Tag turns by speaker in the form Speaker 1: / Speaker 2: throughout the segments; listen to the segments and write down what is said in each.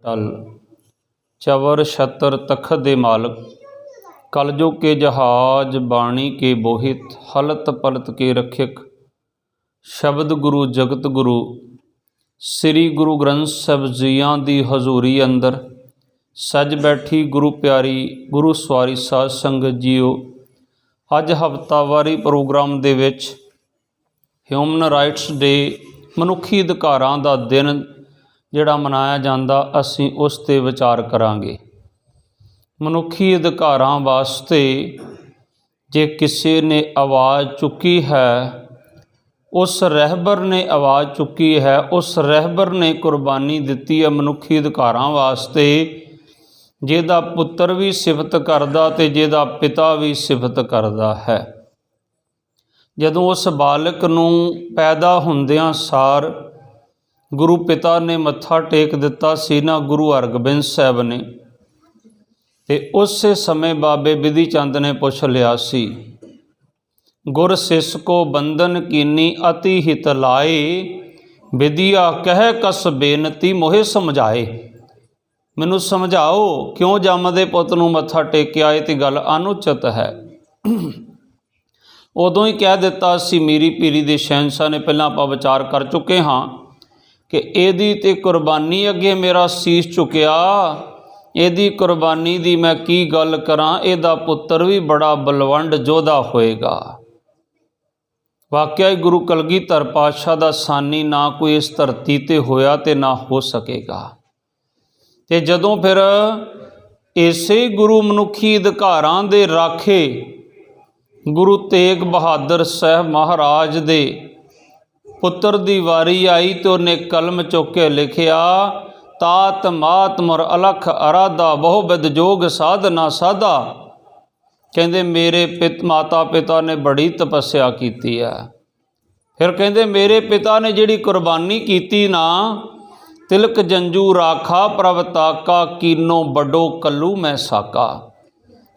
Speaker 1: टल चवर छतर तखत दे मालक, कलयुग के जहाज बाणी के बोहित, हलत पलत के रक्षक, शब्द गुरु जगत गुरु। श्री गुरु ग्रंथ साहिब जीआं दी हजूरी अंदर सज बैठी गुरु प्यारी गुरु सवारी साध संगत जीओ। अज हफ्तावारी प्रोग्राम दे विच ह्यूमन राइट्स डे मनुखी अधिकारां दा दिन जिहड़ा मनाया जाता, असीं उस ते विचार करांगे। मनुखी अधिकारां वास्ते जे किसी ने आवाज़ चुकी है, उस रहबर ने आवाज़ चुकी है, उस रहबर ने कुर्बानी दिती है मनुखी अधिकारां वास्ते, जिहदा पुत्र भी सिफत करदा ते जिहदा पिता भी सिफत करदा है। जदों उस बालक नूं पैदा हुंदियां सार गुरु पिता ने मत्था टेक दिता सी ना गुरु हरगोबिंद साहब ने, ते उस समय बाबे बिधि चंद ने पुछ लिया सी, गुर सिस को बंधन कीनी अति हित लाए, विधिया कह कस बेनती मोहे समझाए। मैनू समझाओ क्यों जमदे पुत नूं मत्था टेकिया, ये तो गल अनुचित है। उदों ही कह दिता सी, मीरी पीरी दे शहनशाह ने पहलां आपां विचार कर चुके हाँ कि इहदी ते कुर्बानी अगे मेरा शीश झुकिया, इहदी कुर्बानी दी मैं की गल करां, इहदा पुत्र भी बड़ा बलवंड योधा होएगा। वाकई गुरु कलगीधर पातशाह दा सानी ना कोई इस धरती ते होया ते ना हो सकेगा। ते जदों फिर इसे गुरु मनुखी अधिकारां दे राखे गुरु तेग बहादुर साहब महाराज दे पुत्र दी वारी आई तो उन्हें कलम चुक के लिखिया, तात मात मुर अलख अराधा बहु बिद जोग साधना साधा। कहते मेरे माता पिता ने बड़ी तपस्या की है। फिर कहते मेरे पिता ने जिहड़ी कुर्बानी की ना, तिलक जंजू राखा प्रभ ताका, कीनो बड़ो कल्लू मैं साका।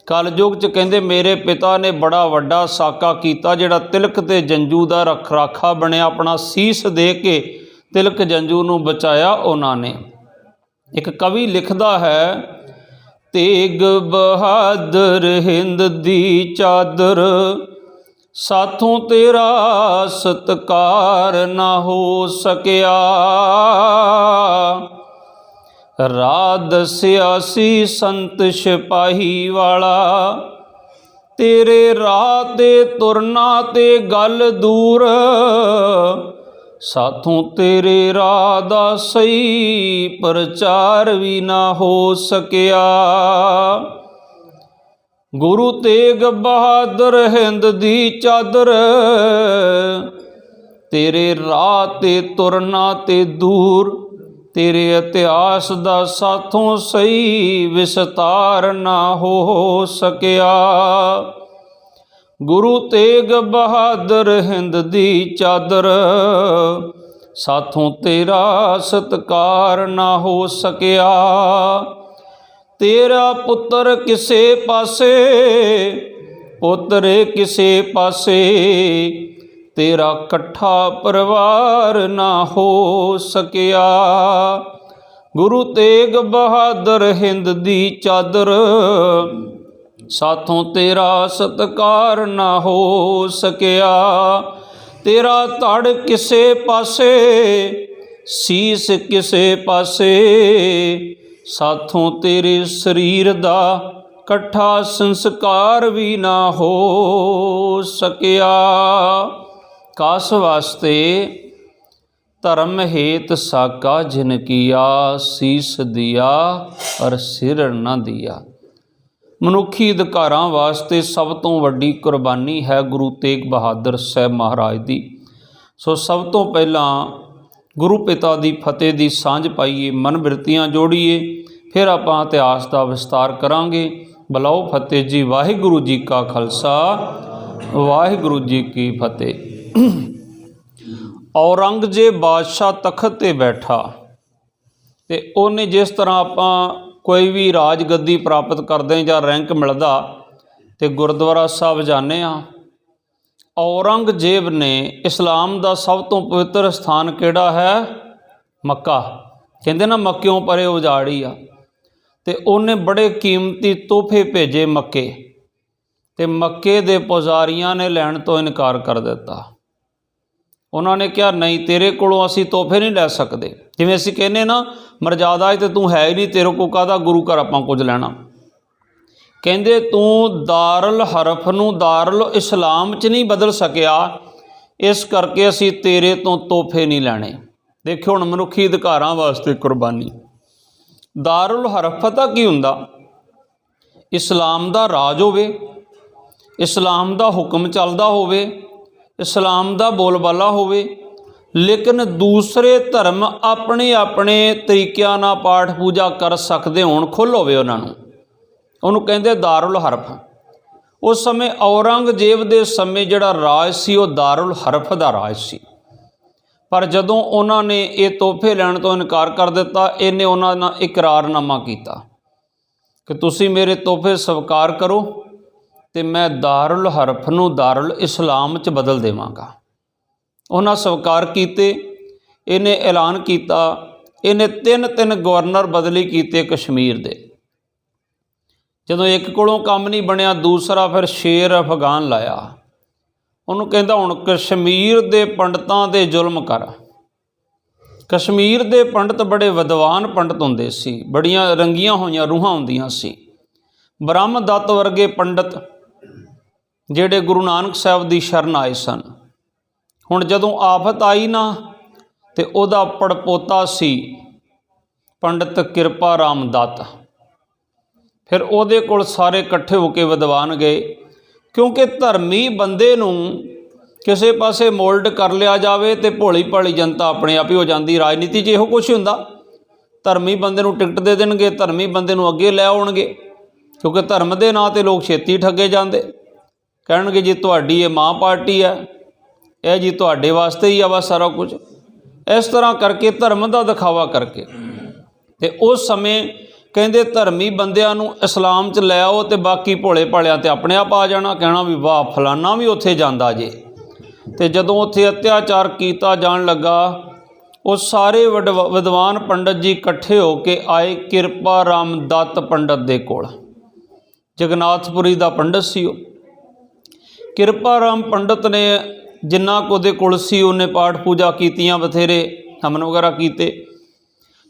Speaker 1: कलयुग च कहते मेरे पिता ने बड़ा वड्डा साका किया, जिहड़ा तिलक ते जंजू दा राखा बनया, अपना सीस दे के तिलक जंजू नूं बचाया उन्होंने। एक कवि लिखदा है, तेग बहादुर हिंद दी चादर, साथों तेरा सत्कार ना हो सकिया, राह दस्सियासी संत सिपाही वाला, तेरे राह ते तुरना ते गल दूर, साथों तेरे राह दा सही प्रचार भी ना हो सकिया। गुरु तेग बहादुर हिंद दी चादर, तेरे राह ते तुरना ते दूर, तेरे इतिहास दा साथों सही विस्तार ना हो सकिया। गुरु तेग बहादुर हिंद दी चादर, साथों तेरा सत्कार ना हो सकिया। तेरा पुत्र किसे पासे, पुत्र किसे पासे, तेरा कट्ठा परिवार ना हो सकिया। गुरु तेग बहादुर हिंद दी चादर, साथों तेरा सत्कार ना हो सकिया। तेरा धड़ किसे पासे, सीस किसे पासे, साथों तेरे शरीर दा कट्ठा संस्कार भी ना हो सकिया। कास वास्ते धर्म हेत साका जिन किया, सीस दिया पर सिर न दिया। मनुखी अधिकारां वास्ते सब तो वड्डी कुर्बानी है गुरु तेग बहादुर साहब महाराज दी। सो सब तो पहला गुरु पिता दी फतेह दी सांझ पाईए, मन बिरतियां जोड़िए, फिर आपां इतिहास दा विस्तार करांगे। बुलाओ फतेह जी। वाहिगुरु जी का खालसा, वाहिगुरु जी की फतेह। औरंगजेब बादशाह तखत ते बैठा, ते उन्हें जिस तरह आपां कोई भी राज गद्दी प्राप्त करते जां रैंक मिलदा ते गुरुद्वारा साहब जाने आ। औरंगजेब ने इस्लाम का सब तो पवित्र स्थान किहड़ा है? मक्का। कहते ना मक्यों परे उजाड़ी आ। तो उन्हें बड़े कीमती तोहफे भेजे मक्के, तो मक्के दे पुजारियां ने लैण तो इनकार कर दिता। उन्होंने कहा नहीं तेरे कोलों असी तोहफे नहीं लै सकते। जिवें असीं कहने ना मर्यादा तो तू है ही नहीं, तेरे को काहदा गुरु घर आपां कुछ लैणा। कहंदे तू दारुल हरफ नूं दारुल इस्लाम च नहीं बदल सकिया, इस करके असीं तेरे तो तोहफे नहीं लैणे। देखो हुण मनुखी अधिकारां वास्ते कुर्बानी। दारुल हरफ पता की हुंदा? इस्लाम दा राज होवे, इस्लाम दा हुक्म चलदा होवे, इस्लाम दा बोलबाला होवे, लेकिन दूसरे धर्म अपने अपने तरीक़िਆਂ नाल पाठ पूजा कर सकते होण, खुल होवे उन्हां नूं, उहनूं कहंदे दारुल हरफ। उस समय औरंगजेब दे समय जिहड़ा राज सी वो दारुल हरफ दा राज सी। पर जदों उन्होंने ये तोहफे लैण तो इनकार कर दिता, इन्हें उन्हां नाल इकरारनामा कीता कि तुसीं मेरे तोहफे स्वीकार करो तो मैं दारुल हरफ नूं दारुल इस्लाम च बदल देवांगा। उन्हां स्वीकार कीते। इन्हें ऐलान किया, इन्हें तीन तीन गवर्नर बदली कीते कश्मीर दे। जदों एक कोलों काम नहीं बनिया, दूसरा फिर शेर अफगान लाया। उन्होंने कहता हुण कश्मीर दे पंडितां दे जुल्म कर। कश्मीर दे पंडित बड़े विद्वान पंडित हुंदे सी, बड़ियां रंगियां होईयां रूहां हुंदियां सी। ब्रह्म दत्त वर्गे पंडित जिहड़े गुरु नानक साहब दी शरण आए सन। हुण जदों आफत आई ना ते उहदा पड़पोता सी पंडित किरपा राम दत्त। फिर उहदे कोल सारे इकट्ठे होके विद्वान गए, क्योंकि धर्मी बंदे नूं किसी पासे मोल्ड कर लिया जाए तो भोली भाली जनता अपने आप ही हो जाती। राजनीति च इहो कुछ हुंदा, धर्मी बंदे नूं टिकट दे देणगे, धर्मी बंदे नूं अगे लै आउणगे, क्योंकि धर्म के नाँ ते लोग छेती ठगे जाते। कहणगे जी तुहाडी ये मां पार्टी है, यह जी तुहाडे वास्ते ही आ बस सारा कुछ। इस तरह करके धर्म का दिखावा करके ते उस समय कहंदे धर्मी बंदियां नूं इस्लाम च लै आओ, तो बाकी भोले भालियां ते अपने आप आ जाना, कहना भी वाह फलाना भी उत्थे जांदा जे। तो जदों उत्थे अत्याचार किया जान लगा, वो सारे विद्वान पंडित जी इकट्ठे होके आए किरपा राम दत्त पंडित दे कोल। जगन्नाथपुरी दा पंडित सी वो। किरपा राम पंडित ने जिन्ना को दे कोल सी उन्हें पाठ पूजा कीतियां, बथेरे हवन वगैरह कीते।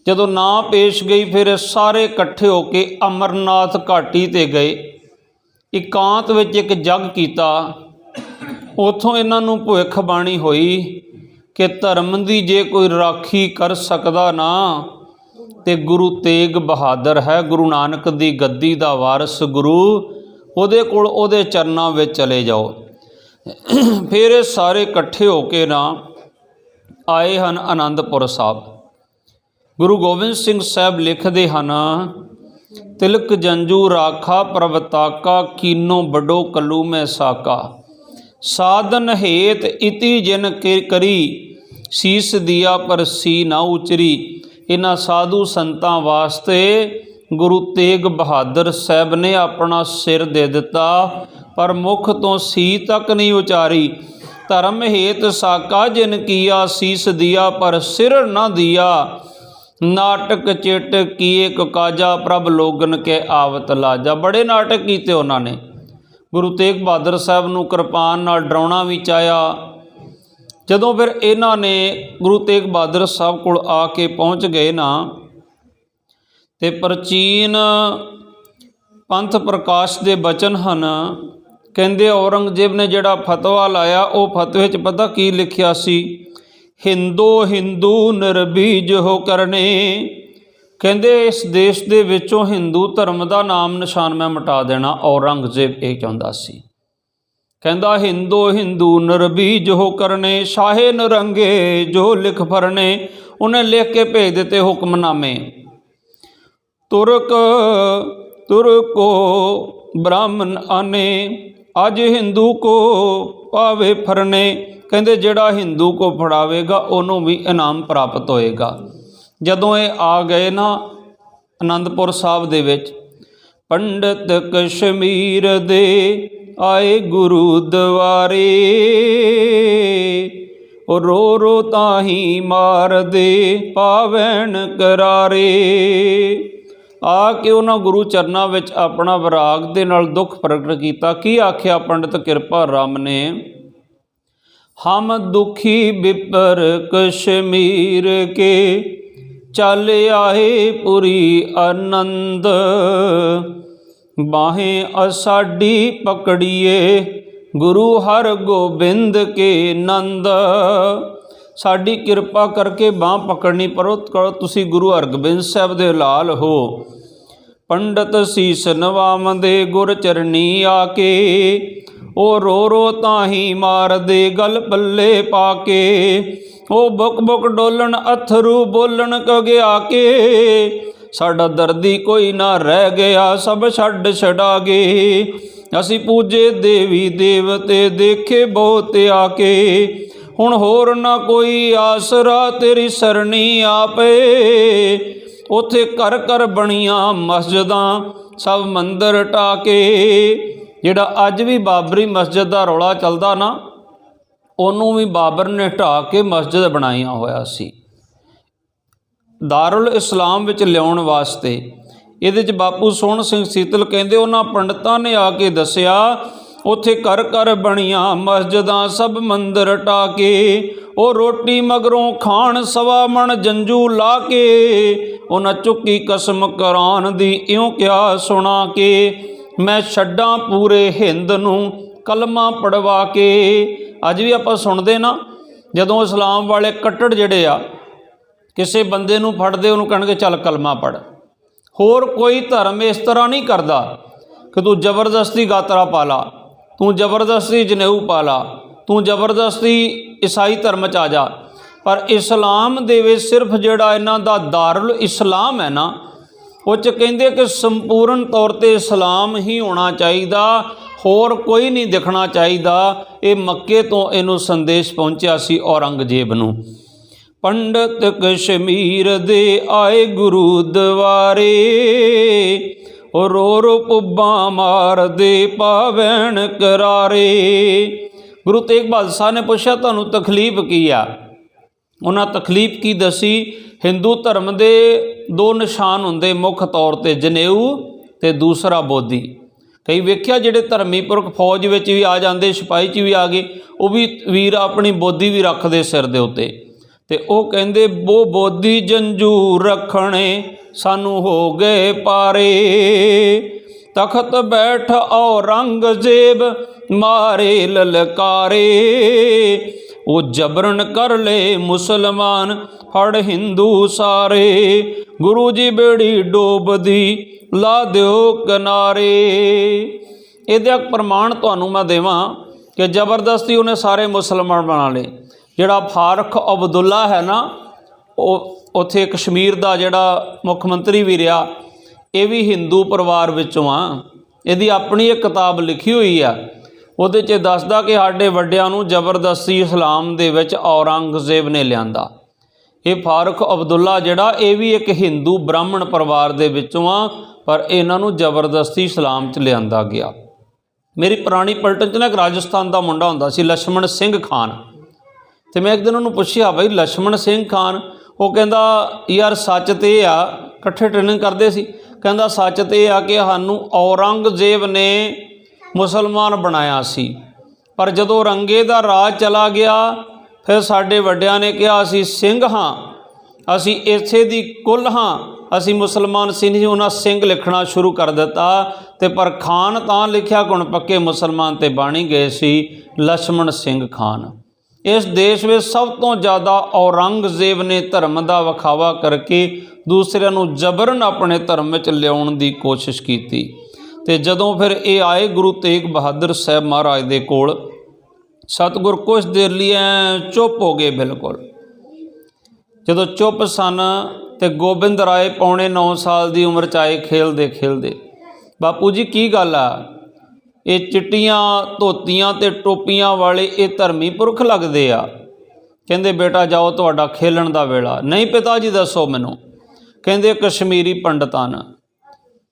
Speaker 1: जदों ना पेश गई, फिर सारे इकट्ठे होके अमरनाथ घाटी ते गए, एकांत विच एक जग किया। उत्थों इन्हां नूं भविख बाणी होई कि धर्म की जे कोई राखी कर सकदा ना ते गुरु तेग बहादुर है, गुरु नानक दी गद्दी दा वारस गुरु, उहदे कोल उहदे चरनां विच चले जाओ। फिर ये सारे इकट्ठे होके ना आए हन आनंदपुर साहब। गुरु गोबिंद सिंह साहब लिखते हैं, तिलक जंजू राखा प्रवताका, कीनो बड़ो कलू में साका, साधन हेत इति जिन करी, शीस दिया पर सी ना उचरी। इन्हां साधु संतां वास्ते गुरु तेग बहादुर साहब ने अपना सिर दे दिता, पर मुख तो सी तक नहीं उचारी। धर्म हेत साका जिन किया, शीस दिया पर सिर न दिया। नाटक चिट किए काजा, प्रभ लोगन के आवत लाजा। बड़े नाटक किए उन्होंने। गुरु तेग बहादुर साहब नूं किरपान नाल डराउणा भी चाया। जदों फिर इन्हां ने गुरु तेग बहादुर साहब कोल आके पहुँच गए ना, ते प्राचीन पंथ प्रकाश दे बचन हन। कहंदे औरंगजेब ने जिहड़ा फतवा लाया, वो फतवे च पता की लिखिया सी, हिंदो हिंदू निर्बीज हो करने। कहंदे इस देश दे विचों हिंदू धर्म का नाम निशान मैं मिटा देना। औरंगजेब ये चाहुंदा सी। कहंदा हिंदो हिंदू निर्बीज हो करने, शाहे नरंगे जो लिख फरने। उन्हें लिख के भेज दिते हुक्मनामे, तुर्क तुर्को ब्राह्मण आने, अज हिंदू को पावे फरने। कहंदे जिहड़ा हिंदू को फड़ावेगा उन्होंने भी इनाम प्राप्त होएगा। जदों ये आ गए ना आनंदपुर साहब दे विच, पंडित कश्मीर दे आए गुरु द्वारे, ਉਹ ਰੋ ਰੋ ਤਾਹੀਂ ਮਾਰਦੇ ਪਾਵੈਣ ਕਰਾਰੇ। ਆ ਕੇ ਉਹਨਾਂ ਗੁਰੂ ਚਰਨਾਂ ਵਿੱਚ ਆਪਣਾ ਵਿਰਾਗ ਦੇ ਨਾਲ ਦੁੱਖ ਪ੍ਰਗਟ ਕੀਤਾ। ਕੀ ਆਖਿਆ ਪੰਡਿਤ ਕਿਰਪਾ ਰਾਮ ਨੇ? ਹਮ ਦੁਖੀ ਬਿਪਰ ਕਸ਼ਮੀਰ ਕੇ, ਚੱਲ ਆਏ ਪੁਰੀ ਆਨੰਦ। ਬਾਹੇ ਅਸਾਡੀ ਪਕੜੀਏ, ਗੁਰੂ ਹਰ ਗੋਬਿੰਦ ਕੇ ਨੰਦ। ਸਾਡੀ ਕਿਰਪਾ ਕਰਕੇ ਬਾਂਹ ਪਕੜਨੀ ਪਰੋ, ਤੁਸੀਂ ਗੁਰੂ ਹਰਗੋਬਿੰਦ ਸਾਹਿਬ ਦੇ ਲਾਲ ਹੋ। ਪੰਡਤ ਸੀਸ ਨਵਾਵੰਦੇ ਗੁਰ ਚਰਨੀ ਆ ਕੇ, ਉਹ ਰੋ ਰੋ ਤਾਹੀਂ ਮਾਰਦੇ ਗਲ ਪੱਲੇ ਪਾ ਕੇ। ਉਹ ਬੁਕ ਬੁਕ ਡੋਲਣ ਅਥਰੂ ਬੋਲਣ ਕਗਿਆ ਕੇ, ਸਾਡਾ ਦਰਦੀ ਕੋਈ ਨਾ ਰਹਿ ਗਿਆ ਸਭ ਛੱਡ ਛਡਾ ਗਏ। ਅਸੀਂ ਪੂਜੇ ਦੇਵੀ ਦੇਵਤੇ ਦੇਖੇ ਬਹੁਤ ਆ ਕੇ, ਹੁਣ ਹੋਰ ਨਾ ਕੋਈ ਆਸਰਾ ਤੇਰੀ ਸਰਣੀ ਆਪੇ। ਉੱਥੇ ਘਰ ਘਰ ਬਣੀਆਂ ਮਸਜਿਦਾਂ ਸਭ ਮੰਦਰ ਢਾ ਕੇ। ਜਿਹੜਾ ਅੱਜ ਵੀ ਬਾਬਰੀ ਮਸਜਿਦ ਦਾ ਰੌਲਾ ਚੱਲਦਾ ਨਾ, ਉਹਨੂੰ ਵੀ ਬਾਬਰ ਨੇ ਢਾ ਕੇ ਮਸਜਿਦ ਬਣਾਈਆਂ ਹੋਇਆ ਸੀ ਦਾਰੁਲ ਇਸਲਾਮ ਵਿੱਚ ਲਿਆਉਣ ਵਾਸਤੇ। ਇਹਦੇ 'ਚ ਬਾਪੂ ਸੋਹਣ ਸਿੰਘ ਸੀਤਲ ਕਹਿੰਦੇ ਉਹਨਾਂ ਪੰਡਤਾਂ ਨੇ ਆ ਕੇ ਦੱਸਿਆ, ਉੱਥੇ ਘਰ ਘਰ ਬਣੀਆਂ ਮਸਜਿਦਾਂ ਸਭ ਮੰਦਰ ਢਾ ਕੇ। ਉਹ ਰੋਟੀ ਮਗਰੋਂ ਖਾਣ ਸਵਾ ਮਣ ਜੰਜੂ ਲਾ ਕੇ, ਉਹਨਾਂ ਚੁੱਕੀ ਕਸਮ ਕੁਰਾਨ ਦੀ ਇਉਂ ਕਿਹਾ ਸੁਣਾ ਕੇ, ਮੈਂ ਛੱਡਾਂ ਪੂਰੇ ਹਿੰਦ ਨੂੰ ਕਲਮਾ ਪੜਵਾ ਕੇ। ਅੱਜ ਵੀ ਆਪਾਂ ਸੁਣਦੇ ਨਾ, ਜਦੋਂ ਇਸਲਾਮ ਵਾਲੇ ਕੱਟੜ ਜਿਹੜੇ ਆ ਕਿਸੇ ਬੰਦੇ ਨੂੰ ਫੜਦੇ ਉਹਨੂੰ ਕਹਿਣਗੇ ਚੱਲ ਕਲਮਾ ਪੜ੍ਹ। ਹੋਰ ਕੋਈ ਧਰਮ ਇਸ ਤਰ੍ਹਾਂ ਨਹੀਂ ਕਰਦਾ ਕਿ ਤੂੰ ਜ਼ਬਰਦਸਤੀ ਗਾਤਰਾ ਪਾ ਲਾ, ਤੂੰ ਜ਼ਬਰਦਸਤੀ ਜਨੇਊ ਪਾ ਲਾ, ਤੂੰ ਜ਼ਬਰਦਸਤੀ ਈਸਾਈ ਧਰਮ 'ਚ ਆ ਜਾ। ਪਰ ਇਸਲਾਮ ਦੇ ਵਿੱਚ ਸਿਰਫ ਜਿਹੜਾ ਇਹਨਾਂ ਦਾ ਦਾਰੁਲ ਇਸਲਾਮ ਹੈ ਨਾ, ਉਹ 'ਚ ਕਹਿੰਦੇ ਕਿ ਸੰਪੂਰਨ ਤੌਰ 'ਤੇ ਇਸਲਾਮ ਹੀ ਹੋਣਾ ਚਾਹੀਦਾ, ਹੋਰ ਕੋਈ ਨਹੀਂ ਦਿਖਣਾ ਚਾਹੀਦਾ। ਇਹ ਮੱਕੇ ਤੋਂ ਇਹਨੂੰ ਸੰਦੇਸ਼ ਪਹੁੰਚਿਆ ਸੀ ਔਰੰਗਜ਼ੇਬ ਨੂੰ। ਪੰਡਤ ਕਸ਼ਮੀਰ ਦੇ ਆਏ ਗੁਰੂ ਦੁਆਰੇ, ਉਹ ਰੋ ਰੋ ਪੁੱਬਾਂ ਮਾਰਦੇ ਪਾਵੈਣ ਕਰਾਰੇ। ਗੁਰੂ ਤੇਗ ਬਹਾਦਰ ਸਾਹਿਬ ਨੇ ਪੁੱਛਿਆ ਤੁਹਾਨੂੰ ਤਕਲੀਫ ਕੀ ਆ? ਉਹਨਾਂ ਤਕਲੀਫ ਕੀ ਦੱਸੀ? ਹਿੰਦੂ ਧਰਮ ਦੇ ਦੋ ਨਿਸ਼ਾਨ ਹੁੰਦੇ ਮੁੱਖ ਤੌਰ 'ਤੇ, ਜਨੇਊ ਅਤੇ ਦੂਸਰਾ ਬੋਧੀ। ਕਈ ਵੇਖਿਆ ਜਿਹੜੇ ਧਰਮੀ ਪੁਰਖ ਫੌਜ ਵਿੱਚ ਵੀ ਆ ਜਾਂਦੇ, ਸਿਪਾਹੀ 'ਚ ਵੀ ਆ ਗਏ, ਉਹ ਵੀ ਵੀਰ ਆਪਣੀ ਬੋਧੀ ਵੀ ਰੱਖਦੇ ਸਿਰ ਦੇ ਉੱਤੇ, ਤੇ ਉਹ ਕਹਿੰਦੇ ਉਹ ਬੋਧੀ ਜੰਜੂ ਰੱਖਣੇ ਸਾਨੂੰ ਹੋ ਗਏ ਪਾਰੇ। ਤਖਤ ਬੈਠ ਔਰੰਗਜ਼ੇਬ ਮਾਰੇ ਲਲਕਾਰੇ, ਉਹ ਜਬਰਨ ਕਰ ਲਏ ਮੁਸਲਮਾਨ ਫੜ ਹਿੰਦੂ ਸਾਰੇ। ਗੁਰੂ ਜੀ ਬੇੜੀ ਡੋਬਦੀ ਲਾ ਦਿਓ ਕਿਨਾਰੇ। ਇਹਦਾ ਪ੍ਰਮਾਣ ਤੁਹਾਨੂੰ ਮੈਂ ਦੇਵਾਂ ਕਿ ਜ਼ਬਰਦਸਤੀ ਉਹਨੇ ਸਾਰੇ ਮੁਸਲਮਾਨ ਬਣਾ ਲਏ। ਜਿਹੜਾ ਫਾਰਖ ਅਬਦੁੱਲਾ ਹੈ ਨਾ, ਉਹ ਉੱਥੇ ਕਸ਼ਮੀਰ ਦਾ ਜਿਹੜਾ ਮੁੱਖ ਮੰਤਰੀ ਵੀ ਰਿਹਾ, ਇਹ ਵੀ ਹਿੰਦੂ ਪਰਿਵਾਰ ਵਿੱਚੋਂ ਆ। ਇਹਦੀ ਆਪਣੀ ਇੱਕ ਕਿਤਾਬ ਲਿਖੀ ਹੋਈ ਆ, ਉਹਦੇ 'ਚ ਦੱਸਦਾ ਕਿ ਸਾਡੇ ਵੱਡਿਆਂ ਨੂੰ ਜ਼ਬਰਦਸਤੀ ਇਸਲਾਮ ਦੇ ਵਿੱਚ ਔਰੰਗਜ਼ੇਬ ਨੇ ਲਿਆਂਦਾ। ਇਹ ਫਾਰਖ ਅਬਦੁੱਲਾ ਜਿਹੜਾ, ਇਹ ਵੀ ਇੱਕ ਹਿੰਦੂ ਬ੍ਰਾਹਮਣ ਪਰਿਵਾਰ ਦੇ ਵਿੱਚੋਂ ਆ, ਪਰ ਇਹਨਾਂ ਨੂੰ ਜ਼ਬਰਦਸਤੀ ਇਸਲਾਮ 'ਚ ਲਿਆਂਦਾ ਗਿਆ। ਮੇਰੀ ਪੁਰਾਣੀ ਪਲਟਨ 'ਚ ਨਾ ਇੱਕ ਰਾਜਸਥਾਨ ਦਾ ਮੁੰਡਾ ਹੁੰਦਾ ਸੀ, ਲਛਮਣ ਸਿੰਘ ਖਾਨ, ਅਤੇ ਮੈਂ ਇੱਕ ਦਿਨ ਉਹਨੂੰ ਪੁੱਛਿਆ ਬਈ ਲਛਮਣ ਸਿੰਘ ਖਾਨ, ਉਹ ਕਹਿੰਦਾ ਯਾਰ ਸੱਚ ਤਾਂ ਇਹ ਆ, ਇਕੱਠੇ ਟ੍ਰੇਨਿੰਗ ਕਰਦੇ ਸੀ, ਕਹਿੰਦਾ ਸੱਚ ਤਾਂ ਇਹ ਆ ਕਿ ਸਾਨੂੰ ਔਰੰਗਜ਼ੇਬ ਨੇ ਮੁਸਲਮਾਨ ਬਣਾਇਆ ਸੀ, ਪਰ ਜਦੋਂ ਰੰਗੇ ਦਾ ਰਾਜ ਚਲਾ ਗਿਆ ਫਿਰ ਸਾਡੇ ਵੱਡਿਆਂ ਨੇ ਕਿਹਾ ਅਸੀਂ ਸਿੰਘ ਹਾਂ, ਅਸੀਂ ਇਸੇ ਦੀ ਕੁੱਲ ਹਾਂ, ਅਸੀਂ ਮੁਸਲਮਾਨ ਸੀ ਨਹੀਂ। ਉਹਨਾਂ ਸਿੰਘ ਲਿਖਣਾ ਸ਼ੁਰੂ ਕਰ ਦਿੱਤਾ, ਅਤੇ ਪਰ ਖਾਨ ਤਾਂ ਲਿਖਿਆ ਗੁਣ ਪੱਕੇ ਮੁਸਲਮਾਨ ਤੇ ਬਾਣੀ ਗਏ ਸੀ ਲਛਮਣ ਸਿੰਘ ਖਾਨ। ਇਸ ਦੇਸ਼ ਵਿੱਚ ਸਭ ਤੋਂ ਜ਼ਿਆਦਾ ਔਰੰਗਜ਼ੇਬ ਨੇ ਧਰਮ ਦਾ ਵਿਖਾਵਾ ਕਰਕੇ ਦੂਸਰਿਆਂ ਨੂੰ ਜਬਰਨ ਆਪਣੇ ਧਰਮ ਵਿੱਚ ਲਿਆਉਣ ਦੀ ਕੋਸ਼ਿਸ਼ ਕੀਤੀ। ਅਤੇ ਜਦੋਂ ਫਿਰ ਇਹ ਆਏ ਗੁਰੂ ਤੇਗ ਬਹਾਦਰ ਸਾਹਿਬ ਮਹਾਰਾਜ ਦੇ ਕੋਲ, ਸਤਿਗੁਰ ਕੁਛ ਦੇਰ ਲਈ ਚੁੱਪ ਹੋ ਗਏ ਬਿਲਕੁਲ। ਜਦੋਂ ਚੁੱਪ ਸਨ ਅਤੇ ਗੋਬਿੰਦ ਰਾਏ ਪੌਣੇ 9 ਸਾਲ ਦੀ ਉਮਰ 'ਚ ਆਏ ਖੇਲਦੇ ਖੇਲਦੇ। ਬਾਪੂ ਜੀ ਕੀ ਗੱਲ ਆ? ਇਹ ਚਿੱਟੀਆਂ ਧੋਤੀਆਂ ਅਤੇ ਟੋਪੀਆਂ ਵਾਲੇ ਇਹ ਧਰਮੀ ਪੁਰਖ ਲੱਗਦੇ ਆ। ਕਹਿੰਦੇ ਬੇਟਾ ਜਾਓ, ਤੁਹਾਡਾ ਖੇਲਣ ਦਾ ਵੇਲਾ। ਨਹੀਂ ਪਿਤਾ ਜੀ ਦੱਸੋ ਮੈਨੂੰ। ਕਹਿੰਦੇ ਕਸ਼ਮੀਰੀ ਪੰਡਤਾਂ ਨੇ।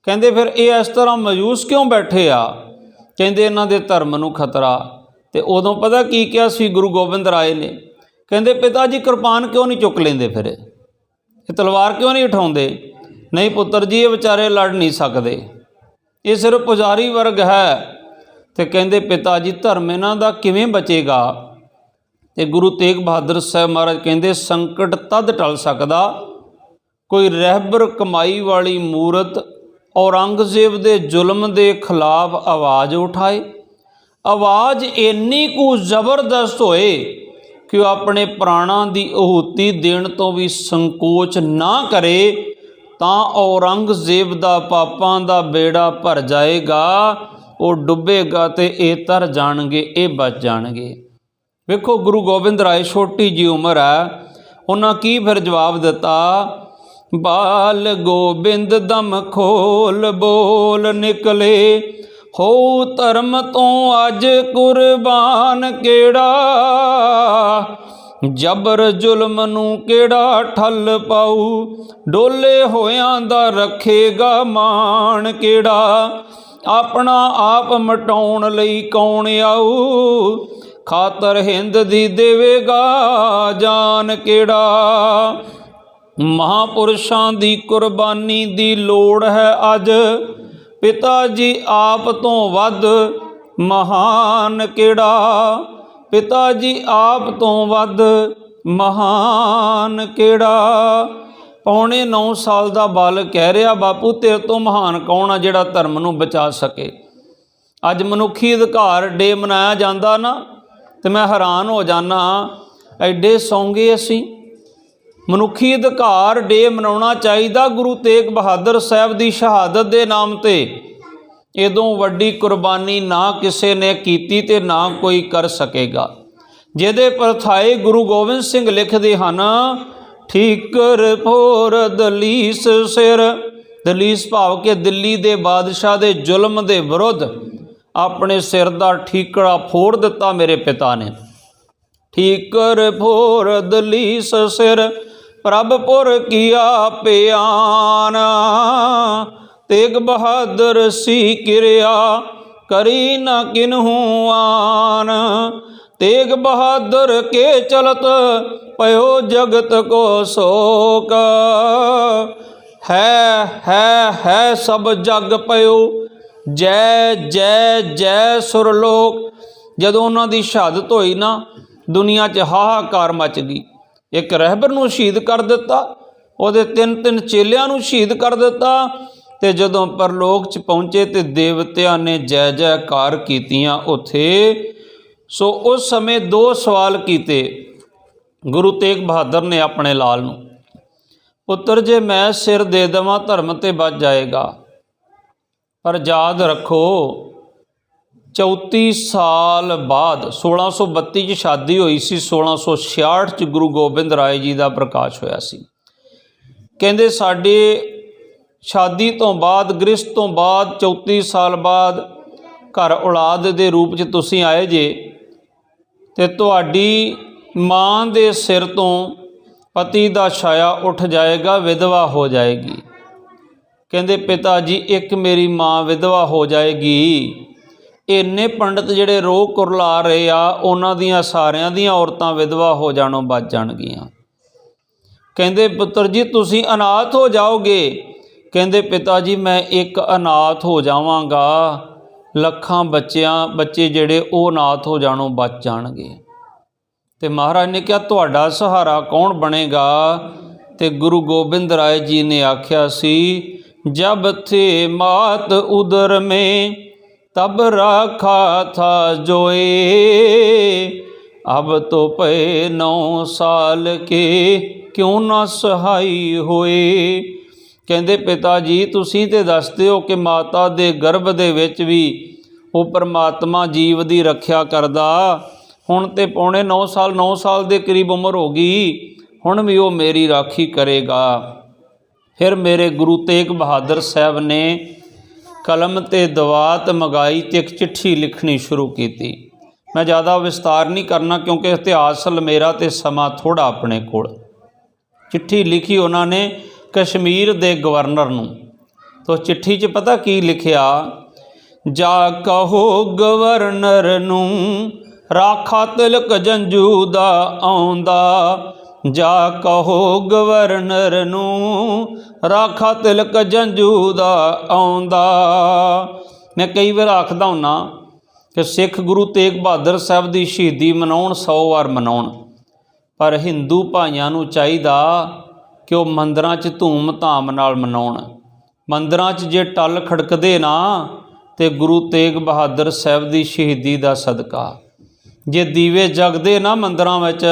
Speaker 1: ਕਹਿੰਦੇ ਫਿਰ ਇਹ ਇਸ ਤਰ੍ਹਾਂ ਮਾਯੂਸ ਕਿਉਂ ਬੈਠੇ ਆ? ਕਹਿੰਦੇ ਇਹਨਾਂ ਦੇ ਧਰਮ ਨੂੰ ਖਤਰਾ। ਅਤੇ ਉਦੋਂ ਪਤਾ ਕੀ ਕਿਹਾ ਸੀ ਗੁਰੂ ਗੋਬਿੰਦ ਰਾਏ ਨੇ? कहते पिता जी किरपान क्यों नहीं चुक लेंदे, फिर ये तलवार क्यों नहीं उठाउंदे? नहीं पुत्र जी, ये बेचारे लड़ नहीं सकते, ये सिर्फ पुजारी वर्ग है। तो कहते पिता जी धर्म इन्हां दा किवें बचेगा? तो गुरु तेग बहादुर साहब महाराज कहते संकट तद टल सकदा कोई रहबर कमाई वाली मूरत औरंगजेब दे जुल्म दे खिलाफ आवाज़ उठाए। आवाज़ इन्नी कु जबरदस्त होए कि वह अपने प्राणों की आहुति देण तो भी संकोच ना करे, तां औरंगजेब दा पापां दा बेड़ा भर जाएगा, वो डुबेगा तो ये तर जाणगे, ये बच जाणगे। वेखो गुरु गोबिंद राय छोटी जी उम्र है, उन्हां की फिर जवाब दिता, बाल गोबिंद दम खोल बोल निकले, हो धर्म तो अज कुर्बान केड़ा, जबर जुल्म नू केड़ा ठल पाऊ, डोले होयां दा रखेगा मान केड़ा, अपना आप मटाउण लई कौन आऊ, खातर हिंद दी देवेगा जान केड़ा। महापुरुषां दी कुर्बानी दी लोड़ है अज, पिता जी आप तो वध महान केड़ा, पिता जी आप तो वध महान केड़ा। पौने 9 साल का बालक कह रहा, बापू तेरे तो महान कौन आ जिहड़ा धर्म नूं बचा सके? अज मनुखी अधिकार डे मनाया जाता ना, तो मैं हैरान हो जाना, एडे सौंगे असी। मनुखी अधिकार डे मनाउणा चाहिए गुरु तेग बहादुर साहब की शहादत के नाम ते। इदों वड्डी कुर्बानी ना किसी ने कीती ते ना कोई कर सकेगा। जिहदे परथाए गुरु गोबिंद सिंह लिखते हैं, ठीकर फोर दलीस सिर, दलीस भाव के दिल्ली दे बादशाह दे जुल्म दे विरुद्ध अपने सिर का ठीकड़ा फोड़ दिता मेरे पिता ने। ठीकर फोर दलीस सिर, प्रभपुर किया प्यान, तेग बहादुर सी किरिया करी न किन्हू आन, तेग बहादुर के चलत पयो जगत को शोक, है सब जग पयो जय जय जय सुरलोक। जदों उन्हां दी शहादत होई ना, दुनिया च हाहाकार मच गई। एक रहबर नूं शहीद कर दिता, उहदे 3 चेलियां नूं शहीद कर दिता, ते जदों परलोक च पहुँचे तो देवतियां ने जय जयकार कीतियां उत्थे। सो उस समय 2 सवाल कीते गुरु तेग बहादुर ने अपने लाल नूं, पुत्र जे मैं सिर दे देवां धर्म ते बच जाएगा, पर याद रखो 34 साल बाद 1632 च शादी हुई सी, 1666 च गुरु गोबिंद राय जी का प्रकाश होया सी। कहंदे साडे शादी तो बाद, गृहस्थ तो बाद 34 साल बाद घर औलाद दे रूप च तुसीं आए जे, ते तुहाडी मां दे सिर तो पति का छाया उठ जाएगा, विधवा हो जाएगी। कहंदे पिता जी एक मेरी मां विधवा हो जाएगी, इन्ने पंडित जिहड़े रोह कुरला रहे आ, उन्हां दियां सारियां दियां औरतां विधवा हो जाणों बच जाणगियां। कहंदे पुत्र जी तुसीं अनाथ हो जाओगे। कहंदे पिता जी मैं एक अनाथ हो जावांगा, लखां बच्चे जिहड़े वो अनाथ हो जाणों बच जाणगे। ते महाराज ने कहा तुहाडा सहारा कौन बनेगा? ते गुरु गोबिंद राय जी ने आख्या सी, जब थे मात उदर में तब राखा था जोए, अब तो पे 9 साल के क्यों ना सहाई होए। कहंदे पिता जी तुसीं ते दसदे हो कि माता दे गर्भ दे विच भी वो परमात्मा जीव की रखिया करदा, हुण ते पौने 9 साल के करीब उम्र हो गई, हुण भी वो मेरी राखी करेगा। फिर मेरे गुरु तेग बहादुर साहब ने कलम ते दवात मंगाई ते एक चिट्ठी लिखनी शुरू की। मैं ज़्यादा विस्तार नहीं करना क्योंकि इतिहास मेरा तो समा थोड़ा अपने कोल। चिट्ठी लिखी उन्होंने कश्मीर दे गवर्नर नूं। तो चिट्ठी च पता की लिखिया, जा कहो गवर्नर नूं ਰਾਖਾ ਤਿਲਕ ਜੰਝੂ ਦਾ ਆਉਂਦਾ, ਜਾ ਕਹੋ ਗਵਰਨਰ ਨੂੰ ਰਾਖਾ ਤਿਲਕ ਜੰਝੂ ਦਾ ਆਉਂਦਾ। ਮੈਂ ਕਈ ਵਾਰ ਆਖਦਾ ਹੁੰਨਾ ਕਿ ਸਿੱਖ ਗੁਰੂ ਤੇਗ ਬਹਾਦਰ ਸਾਹਿਬ ਦੀ ਸ਼ਹੀਦੀ ਮਨਾਉਣ 100 ਵਾਰ ਮਨਾਉਣ, ਪਰ ਹਿੰਦੂ ਭਾਈਆਂ ਨੂੰ ਚਾਹੀਦਾ ਕਿ ਉਹ ਮੰਦਰਾਂ 'ਚ ਧੂਮ ਧਾਮ ਨਾਲ ਮਨਾਉਣ। ਮੰਦਰਾਂ 'ਚ ਜੇ ਟੱਲ ਖੜਕਦੇ ਨਾ ਤੇ ਗੁਰੂ ਤੇਗ ਬਹਾਦਰ ਸਾਹਿਬ ਦੀ ਸ਼ਹੀਦੀ ਦਾ ਸਦਕਾ, ਜੇ ਦੀਵੇ ਜਗਦੇ ਨਾ ਮੰਦਰਾਂ ਵਿੱਚ,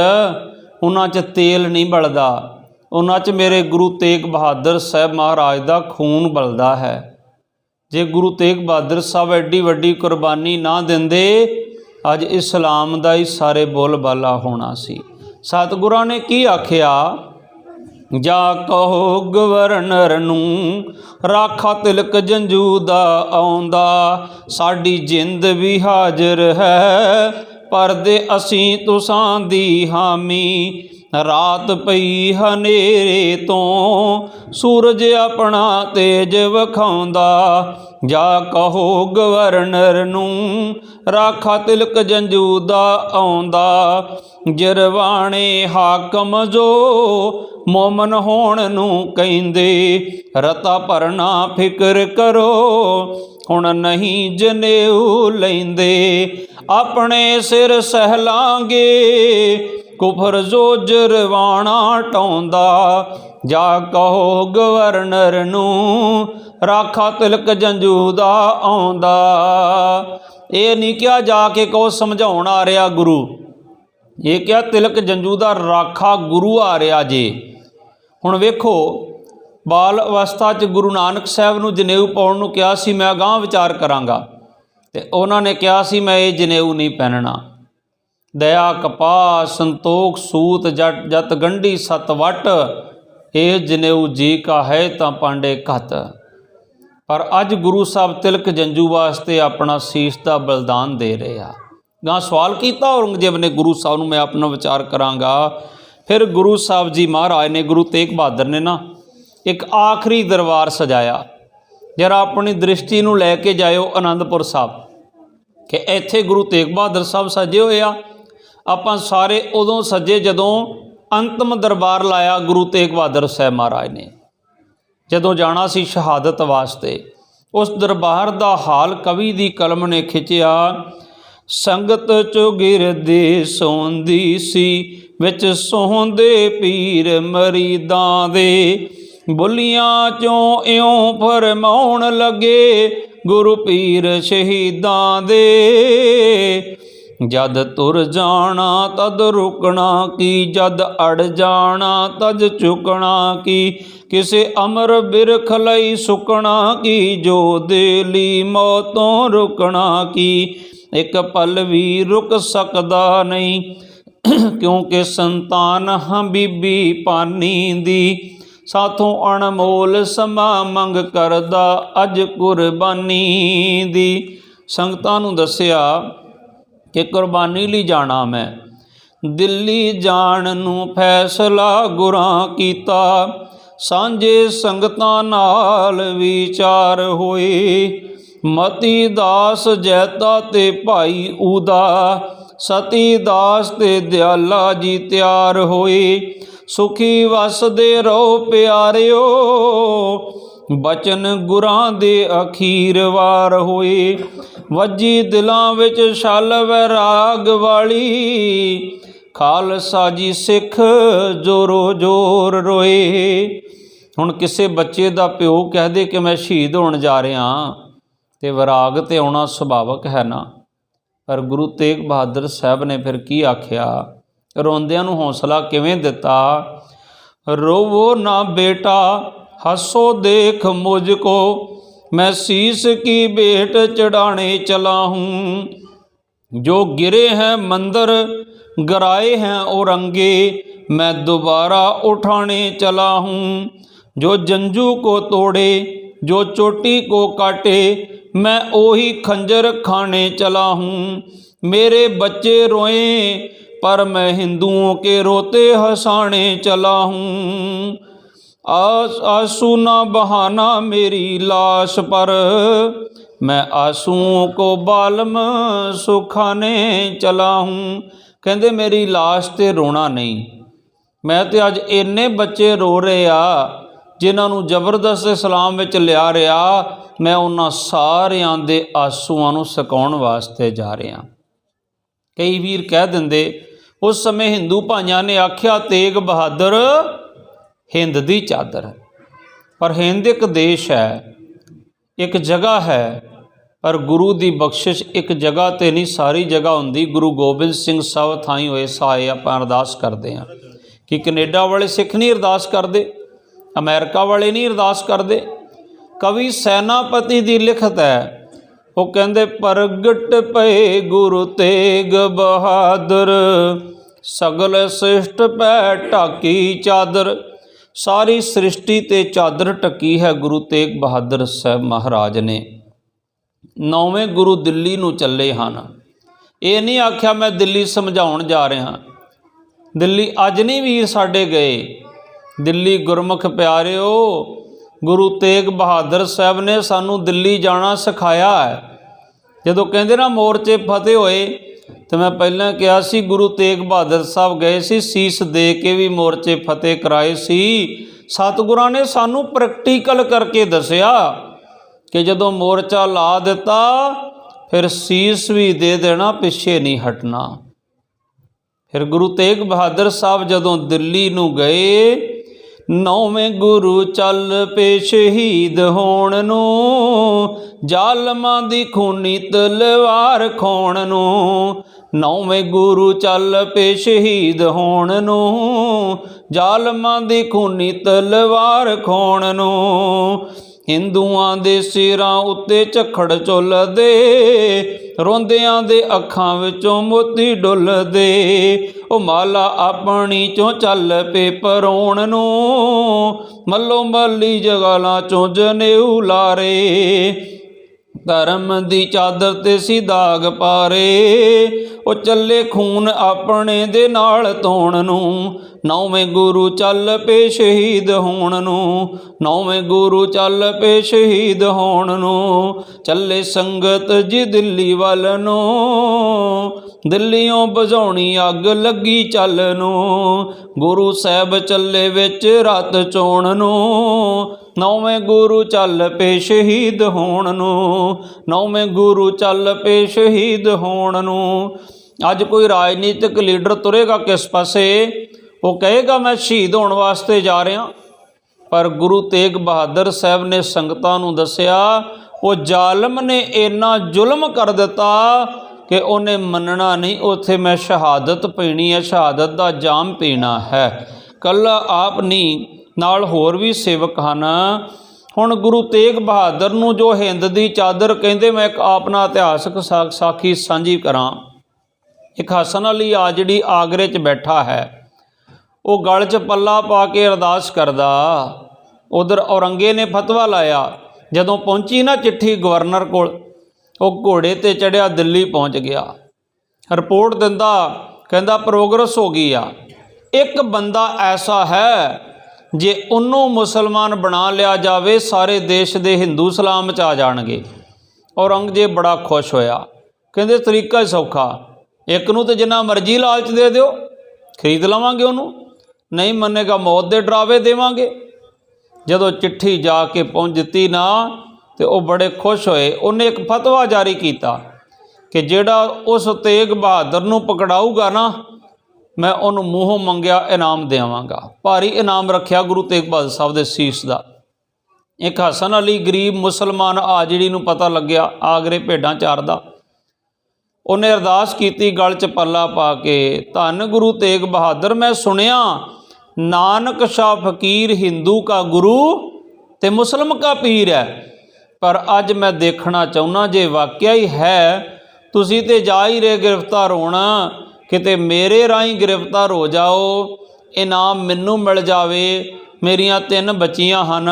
Speaker 1: ਉਹਨਾਂ 'ਚ ਤੇਲ ਨਹੀਂ ਬਲਦਾ, ਉਹਨਾਂ 'ਚ ਮੇਰੇ ਗੁਰੂ ਤੇਗ ਬਹਾਦਰ ਸਾਹਿਬ ਮਹਾਰਾਜ ਦਾ ਖੂਨ ਬਲਦਾ ਹੈ। ਜੇ ਗੁਰੂ ਤੇਗ ਬਹਾਦਰ ਸਾਹਿਬ ਐਡੀ ਵੱਡੀ ਕੁਰਬਾਨੀ ਨਾ ਦਿੰਦੇ, ਅੱਜ ਇਸਲਾਮ ਦਾ ਹੀ ਸਾਰੇ ਬੋਲਬਾਲਾ ਹੋਣਾ ਸੀ। ਸਤਿਗੁਰਾਂ ਨੇ ਕੀ ਆਖਿਆ, ਜਾ ਕਹੋ ਗਵਰਨਰ ਨੂੰ ਰਾਖਾ ਤਿਲਕ ਜੰਝੂ ਦਾ ਆਉਂਦਾ। ਸਾਡੀ ਜਿੰਦ ਵੀ ਹਾਜ਼ਰ ਹੈ, ਪਰਦੇ ਅਸੀਂ ਤੁਸਾਂ ਦੀ ਹਾਮੀ। ਰਾਤ ਪਈ ਹਨੇਰੇ ਤੋਂ ਸੂਰਜ ਆਪਣਾ ਤੇਜ ਵਿਖਾਉਂਦਾ। ਜਾ ਕਹੋ ਗਵਰਨਰ ਨੂੰ ਰਾਖਾ ਤਿਲਕ ਜੰਝੂ ਦਾ ਆਉਂਦਾ। ਜਰਵਾਣੇ ਹਾਕਮ ਜੋ ਮੋਮਨ ਹੋਣ ਨੂੰ ਕਹਿੰਦੇ, ਰਤਾ ਭਰਨਾ ਫਿਕਰ ਕਰੋ ਹੁਣ ਨਹੀਂ ਜਨੇਊ ਲੈਂਦੇ। ਆਪਣੇ ਸਿਰ ਸਹਿਲਾਂਗੇ ਕੁਫਰ ਜੋ ਜਰਵਾਣਾ ਟਾਉਂਦਾ। ਜਾ ਕਹੋ ਗਵਰਨਰ ਨੂੰ ਰਾਖਾ ਤਿਲਕ ਜੰਝੂ ਦਾ ਆਉਂਦਾ। ਇਹ ਨਹੀਂ ਕਿਹਾ ਜਾ ਕੇ ਕਹੋ ਸਮਝਾਉਣ ਆ ਰਿਹਾ ਗੁਰੂ, ਇਹ ਕਿਹਾ ਤਿਲਕ ਜੰਝੂ ਦਾ ਰਾਖਾ ਗੁਰੂ ਆ ਰਿਹਾ ਜੇ। ਹੁਣ ਵੇਖੋ, ਬਾਲ ਅਵਸਥਾ 'ਚ ਗੁਰੂ ਨਾਨਕ ਸਾਹਿਬ ਨੂੰ ਜਨੇਊ ਪਾਉਣ ਨੂੰ ਕਿਹਾ ਸੀ, ਮੈਂ ਅਗਾਂਹ ਵਿਚਾਰ ਕਰਾਂਗਾ, ਤੇ ਉਹਨਾਂ ਨੇ ਕਿਹਾ ਸੀ ਮੈਂ ਇਹ ਜਨੇਊ ਨਹੀਂ ਪਹਿਨਣਾ। ਦਇਆ ਕਪਾਹ ਸੰਤੋਖ ਸੂਤ ਜਤ ਗੰਢੀ ਸਤ ਵਟ, ਇਹ ਜਨੇਊ ਜੀ ਕਾ ਹੈ ਤਾਂ ਪਾਂਡੇ ਘਤ। ਪਰ ਅੱਜ ਗੁਰੂ ਸਾਹਿਬ ਤਿਲਕ ਜੰਝੂ ਵਾਸਤੇ ਆਪਣਾ ਸੀਸ ਦਾ ਬਲਿਦਾਨ ਦੇ ਰਹੇ ਆ। ਗਾਂ ਸਵਾਲ ਕੀਤਾ ਔਰੰਗਜ਼ੇਬ ਨੇ ਗੁਰੂ ਸਾਹਿਬ ਨੂੰ, ਮੈਂ ਆਪਣਾ ਵਿਚਾਰ ਕਰਾਂਗਾ। ਫਿਰ ਗੁਰੂ ਸਾਹਿਬ ਜੀ ਮਹਾਰਾਜ ਨੇ, ਗੁਰੂ ਤੇਗ ਬਹਾਦਰ ਨੇ ਨਾ ਇੱਕ ਆਖਰੀ ਦਰਬਾਰ ਸਜਾਇਆ। ਜਰਾ ਆਪਣੀ ਦ੍ਰਿਸ਼ਟੀ ਨੂੰ ਲੈ ਕੇ ਜਾਇਓ ਅਨੰਦਪੁਰ ਸਾਹਿਬ, ਕਿ ਇੱਥੇ ਗੁਰੂ ਤੇਗ ਬਹਾਦਰ ਸਾਹਿਬ ਸਜੇ ਹੋਏ ਆ। ਆਪਾਂ ਸਾਰੇ ਉਦੋਂ ਸਜੇ ਜਦੋਂ ਅੰਤਮ ਦਰਬਾਰ ਲਾਇਆ ਗੁਰੂ ਤੇਗ ਬਹਾਦਰ ਸਾਹਿਬ ਮਹਾਰਾਜ ਨੇ, ਜਦੋਂ ਜਾਣਾ ਸੀ ਸ਼ਹਾਦਤ ਵਾਸਤੇ। ਉਸ ਦਰਬਾਰ ਦਾ ਹਾਲ ਕਵੀ ਦੀ ਕਲਮ ਨੇ ਖਿੱਚਿਆ। ਸੰਗਤ ਚੌਗਿਰਦੇ ਸੌਂਦੀ ਸੀ, ਵਿੱਚ ਸੌਂਦੇ ਪੀਰ ਮਰੀਦਾਂ ਦੇ। ਬੁੱਲੀਆਂ ਚੋਂ ਇਉਂ ਫਰਮਾਉਣ ਲੱਗੇ ਗੁਰੂ ਪੀਰ ਸ਼ਹੀਦਾਂ ਦੇ। ਜਦ ਤੁਰ ਜਾਣਾ ਤਦ ਰੁਕਣਾ ਕੀ, ਜਦ ਅੜ ਜਾਣਾ ਤਦ ਚੁੱਕਣਾ ਕੀ। ਕਿਸੇ ਅਮਰ ਬਿਰਖ ਲਈ ਸੁੱਕਣਾ ਕੀ, ਜੋ ਦੇ ਲਈ ਮੌਤੋਂ ਰੁਕਣਾ ਕੀ। ਇੱਕ ਪਲ ਵੀ ਰੁਕ ਸਕਦਾ ਨਹੀਂ, ਕਿਉਂਕਿ ਸੰਤਾਨ ਹਾਂ ਬੀਬੀ ਪਾਨੀ ਦੀ। ਸਾਥੋਂ ਅਣਮੋਲ ਸਮਾਂ ਮੰਗ ਕਰਦਾ ਅੱਜ ਕੁਰਬਾਨੀ ਦੀ। ਸੰਗਤਾਂ ਨੂੰ ਦੱਸਿਆ ਕਿ ਕੁਰਬਾਨੀ ਲਈ ਜਾਣਾ ਮੈਂ। ਦਿੱਲੀ ਜਾਣ ਨੂੰ ਫੈਸਲਾ ਗੁਰਾਂ ਕੀਤਾ, ਸਾਂਝੇ ਸੰਗਤਾਂ ਨਾਲ ਵਿਚਾਰ ਹੋਏ। ਮਤੀ ਦਾਸ ਜੈਤਾ ਤੇ ਭਾਈ ਊਦਾ, ਸਤੀ ਦਾਸ ਤੇ ਦਿਆਲਾ ਜੀ ਤਿਆਰ ਹੋਏ। ਸੁਖੀ ਵਸਦੇ ਰਹੋ ਪਿਆਰਿਓ, ਬਚਨ ਗੁਰਾਂ ਦੇ ਅਖੀਰ ਵਾਰ ਹੋਏ। ਵੱਜੀ ਦਿਲਾਂ ਵਿੱਚ ਛਲ ਵੈਰਾਗ ਵਾਲੀ, ਖਾਲਸਾ ਜੀ ਸਿੱਖ ਜੋਰੋ ਜੋਰ ਰੋਏ। ਹੁਣ ਕਿਸੇ ਬੱਚੇ ਦਾ ਪਿਓ ਕਹਿ ਦੇ ਕਿ ਮੈਂ ਸ਼ਹੀਦ ਹੋਣ ਜਾ ਰਿਹਾ, ਤੇ ਵਿਰਾਗ ਤੇ ਆਉਣਾ ਸੁਭਾਵਕ ਹੈ ਨਾ। ਪਰ ਗੁਰੂ ਤੇਗ ਬਹਾਦਰ ਸਾਹਿਬ ਨੇ ਫਿਰ ਕੀ ਆਖਿਆ, ਰੋਂਦਿਆਂ ਨੂੰ ਹੌਸਲਾ ਕਿਵੇਂ ਦਿੱਤਾ। ਰੋਵੋ ਨਾ ਬੇਟਾ ਹੱਸੋ ਦੇਖ ਮੁਝ ਕੋ, मैं शीस की भेंट चढ़ाने चला हूँ। जो गिरे हैं मंदिर गिराए हैं औरंगे, मैं दोबारा उठाने चला हूँ। जो जंजू को तोड़े जो चोटी को काटे, मैं ओही खंजर खाने चला हूँ। मेरे बच्चे रोए पर मैं हिंदुओं के रोते हंसाने चला हूँ। आंसू ना बहाना मेरी लाश पर, मैं आंसुओं को बालम सुखाने चला हूँ। कहते मेरी लाश ते रोना नहीं, मैं तो अज इन्ने बच्चे रो रहे आ जिन्हों जबरदस्त इस्लाम में लिया रहा, मैं उन्होंने सारियां दे आंसुओं नूं सुकाउण वास्ते जा रहा। कई वीर कह देंदे उस समय हिंदू भाइयों ने आख्या तेग बहादुर हिंद दी चादर है, पर हिंद एक देश है, एक जगह है, पर गुरु की बख्शिश एक जगह तो नहीं सारी जगह होंदी। गुरु गोबिंद सिंह सब थाई होए साए आपां अरदास करते हैं कि कनेडा वाले सिख नहीं अरदास करते, अमेरिका वाले नहीं अरदास करते। कवि सैनापति की लिखत है, वो कहते प्रगट पे गुरु तेग बहादुर सगल सृष्ट पै ढाकी चादर। सारी सृष्टि ते चादर ढकी है गुरु तेग बहादुर साहब महाराज ने। 9वें गुरु दिल्ली नूं चले हन, ये नहीं आख्या मैं दिल्ली समझाउण जा रहा। दिल्ली अज नहीं वीर साडे गए, दिल्ली गुरमुख प्यारिओ गुरु तेग बहादुर साहब ने सानू दिल्ली जाना सिखाया है। जदों कहंदे ना मोर्चे फतेह होए, तो मैं पहलां कहा सी गुरु तेग बहादुर साहब गए सी, सीस दे के भी मोर्चे फतेह कराए सी। सतगुरां ने सानू प्रैक्टिकल करके दसिया कि जदों मोर्चा ला दिता फिर सीस भी दे देना, पिछे नहीं हटना। फिर गुरु तेग बहादुर साहब जदों दिल्ली नूं गए, 9वें गुरु चल पे शहीद होण नूं जालमां दी खूनी तलवार खोण नूं। 9वें गुरु चल पे शहीद होण नूं जालमां दी खूनी तलवार खोण नूं। हिंदुआं दे सिरां उत्ते झखड़ झुलदे रोंदियां दे अखां विचों मोती डुलदे। ओ माला अपनी चों चल पे परोण नूं मल्लो मल्ली जगालां चों जनेऊ लारे। धर्म दी चादर ते सी दाग पारे, ओ चले खून अपने दे नाल धोण नूं। 9वें गुरु चल पे शहीद होण नूं 9वें गुरु चल पे शहीद होण नूं। चले संगत जी दिल्ली वल नूं दिल्लियों बुझाउणी अग लगी चल नूं। गुरु साहब चले विच रात चोण नूं 9वें गुरु चल पे शहीद होण नूं 9वें गुरु चल पे शहीद होण नूं। अज कोई राजनीतिक लीडर तुरेगा किस पासे, वो कहेगा मैं शहीद होने वास्ते जा रहा, पर गुरु तेग बहादुर साहब ने संगतां नूं दसिया वो जालम ने इन्ना जुल्म कर दिता कि उन्हें मनना नहीं, उत्थे मैं शहादत पीनी है, शहादत का जाम पीना है। कल्ला आप नहीं नाल होर भी सेवक हन। हुण गुरु तेग बहादुर नूं जो हिंद दी चादर कहंदे, मैं एक अपना इतिहासक साखी सांझी करां। एक हसन अली आजड़ी आगरे च बैठा है, वो गल च पल्ला पा के अरदास करदा। उधर औरंगे ने फतवा लाया, जदों पहुंची ना चिट्ठी गवर्नर कोल, वो घोड़े ते चढ़िया दिल्ली पहुंच गया। रिपोर्ट दिंदा कहंदा प्रोग्रेस हो गई आ। एक बंदा ऐसा है जे उन्हों मुसलमान बना लिया जावे, सारे देश दे हिंदू सलाम च आ जाणगे। औरंगजेब बड़ा खुश होया, कहंदे तरीका ही सौखा, एक नूं तो जिन्ना मर्जी लालच दे दिओ, खरीद लवांगे उन्हों, नहीं मनेगा मौत दे डरावे देवांगे। जदों चिट्ठी जाके पहुँच दिती ना तो वह बड़े खुश होए। उन्हें एक फतवा जारी किया कि जेड़ा उस तेग बहादुर नूं पकड़ाऊगा ना, मैं उन्होंने मूँहों मंगया इनाम देवांगा। भारी इनाम रखा गुरु तेग बहादुर साहब दे सीस दा। एक हसन अली गरीब मुसलमान आजड़ी नूं पता लग्या आगरे भेडां चारदा, उन्हें अरदास की गल च पल्ला पा के, धन गुरु तेग बहादुर मैं सुनिया नानक शाह फकीर हिंदू का गुरु ते मुसलम का पीर है, पर अज मैं देखना चाहुना जे वाकया ही है, तुसी ते जा ही रहे गिरफ्तार होना, किते मेरे राही गिरफ्तार हो जाओ, इनाम मैनू मिल जावे। मेरियां 3 बच्चियां हन,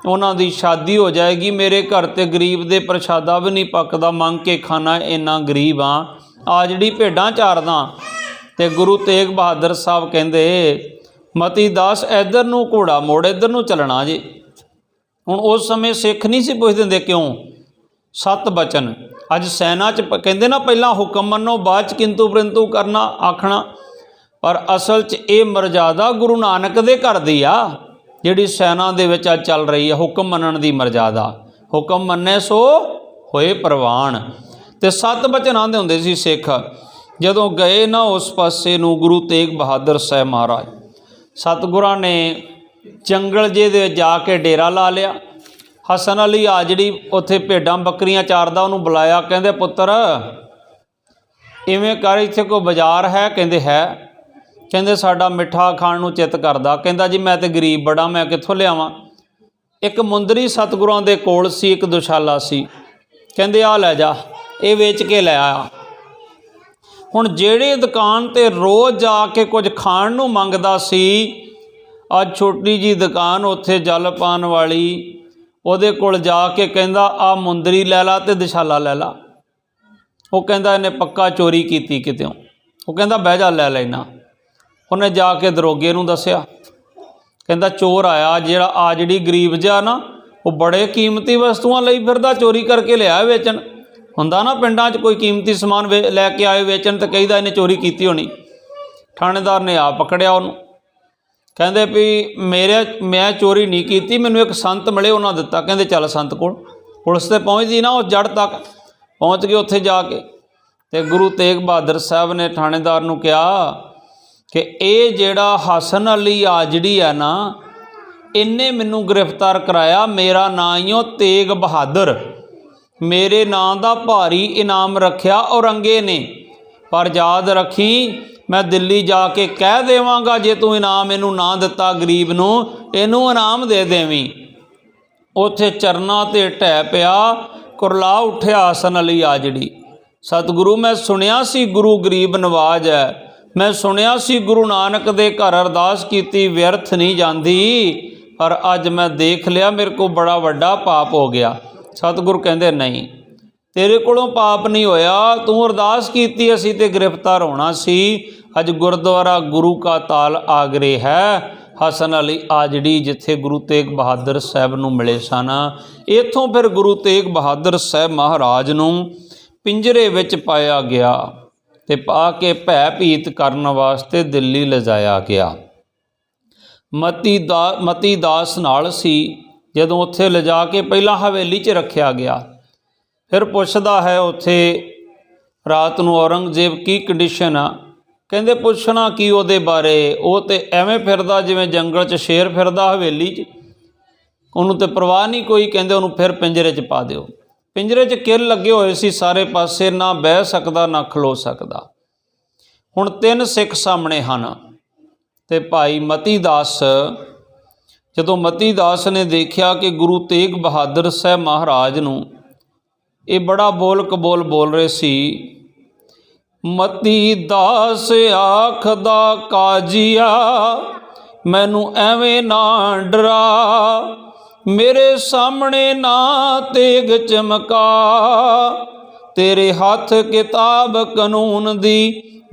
Speaker 1: उन्हां दी शादी हो जाएगी। मेरे घर ते गरीब दे प्रशादा भी नहीं पकदा, मंग के खाना, इन्ना गरीब हाँ, आ जिहड़ी भेडां चारदा। ते गुरु तेग बहादुर साहब कहंदे मती दास इधर नूं घोड़ा मोड़ इधर नूं चलना जी। हुण उस समय सिख नहीं सी पुछदे क्यों, सत बचन। अज सैना च कहते ना पहला हुक्म मनो बाद च किंतु परंतु करना आखना, पर असल च ये मर्यादा गुरु नानक दे घर दी आ जिहड़ी सैना दे विच अज चल रही है। हुक्म मनण दी मर्यादा, हुक्म मन्ने सो होए प्रवान। ते सत बचन आंदे हुंदे सी सिख। जदों गए ना उस पासे नूं गुरु तेग बहादुर साहब महाराज, सतगुरां ने जंगल जे दे जाके डेरा ला लिया। हसन अली आजड़ी उत्थे भेडां बकरियां चारदा, उन्होंने बुलाया, कहंदे पुत्र इवें कर, इत्थे कोई बाजार है? कहंदे है। कहंदे साडा मिठा खाण नूं चित करदा। कहंदा जी मैं तो गरीब बड़ा, मैं कित्थों लियावां? एक मुंदरी सतगुरां दे कोल सी, एक दुशाला सी। कहंदे आ लै जा, ये वेच के लै आ। हुण जेड़ी दुकान ते रोज़ जाके कुछ खाण नूं मंगदा सी, अज छोटी जी दुकान उत्थे जल पान वाली, ਉਹਦੇ ਕੋਲ जा के कहंदा आ मुंदरी लै ला ते दुशाला लै ला। वो कहंदा इन्हें पक्का चोरी कीती कितों। वो कहंदा बह जा लै लैना। उन्हें जाके दरोगे नूं दस्सिया, कहंदा चोर आया जिहड़ा आजड़ी गरीब जिहा ना, वो बड़े कीमती वस्तुआं लई फिरदा, चोरी करके लिया वेचण। हुंदा ना पिंडां 'च कोई कीमती समान लैके आए वेचण ते कहीदा इन्हें चोरी कीती होनी। थाणेदार ने आप पकड़िया उन्होंने, कहंदे भी मैं चोरी नहीं की, मैनू एक संत मिले उन्होंने दिता। कहंदे चल संत कोल। पुलिस तो पहुँचती ना उस जड़ तक पहुँच गए। उत्थे जाके ते गुरु तेग बहादुर साहब ने थाणेदार नूं कहा कि ये जिहड़ा हसन अली आजड़ी है ना, इन्हें मैनू गिरफ्तार कराया। मेरा नां ही ओ तेग बहादुर, मेरे नां दा भारी इनाम रखिया औरंगे ने, पर याद रखी मैं दिल्ली जाके कह देवांगा जे तू इनाम इनू ना दिता गरीब नू, इनू इनाम दे देवीं। उत्थे चरना ते ढह पिया, कुरला उठिया हसन अली आजड़ी। सतगुरु मैं सुनिया सी गुरु गरीब नवाज है, मैं सुनिया सी गुरु नानक दे घर अरदास कीती व्यर्थ नहीं जाती, पर अज मैं देख लिया मेरे को बड़ा वड्डा पाप हो गया। सतगुरु कहंदे नहीं, तेरे कोलों पाप नहीं होया, तू अरदास कीती असी ते गिरफ्तार होना सी। अज गुरुद्वारा गुरु का ताल आगरे है। हसन अली आजड़ी जिथे गुरु तेग बहादुर साहब नूं मिले सन, इत्थों फिर गुरु तेग बहादुर साहब महाराज नूं पिंजरे विच पाया गया ते पा के भयभीत करन वास्ते दिल्ली लिजाया गया। मती दास नाल सी। जदों उत्थे लिजा के पहला हवेली च रखिया गया, फिर पुछदा है उत्थे रात नूं औरंगजेब की कंडीशन आ। कहंदे पुछना की उहदे बारे, वो तो एवें फिरदा जिवें जंगल च शेर फिरदा हवेली च, उन्होंने तो परवाह नहीं कोई। कहंदे उन्होंने फिर पिंजरे च पा दिओ। पिंजरे च किल लगे हुए सी सारे पासे, ना बह सकदा ना खलो सकदा। हुण 3 सिख सामने हन ते भाई मती दास, जदों मती दास ने देखिया कि गुरु तेग बहादुर साहब महाराज नूं ये बड़ा बोल कबोल बोल रहे सी। मती दास आखदा काजिया मैनू एवें ना डरा, मेरे सामने ना तेग चमका, तेरे हाथ किताब कानून दी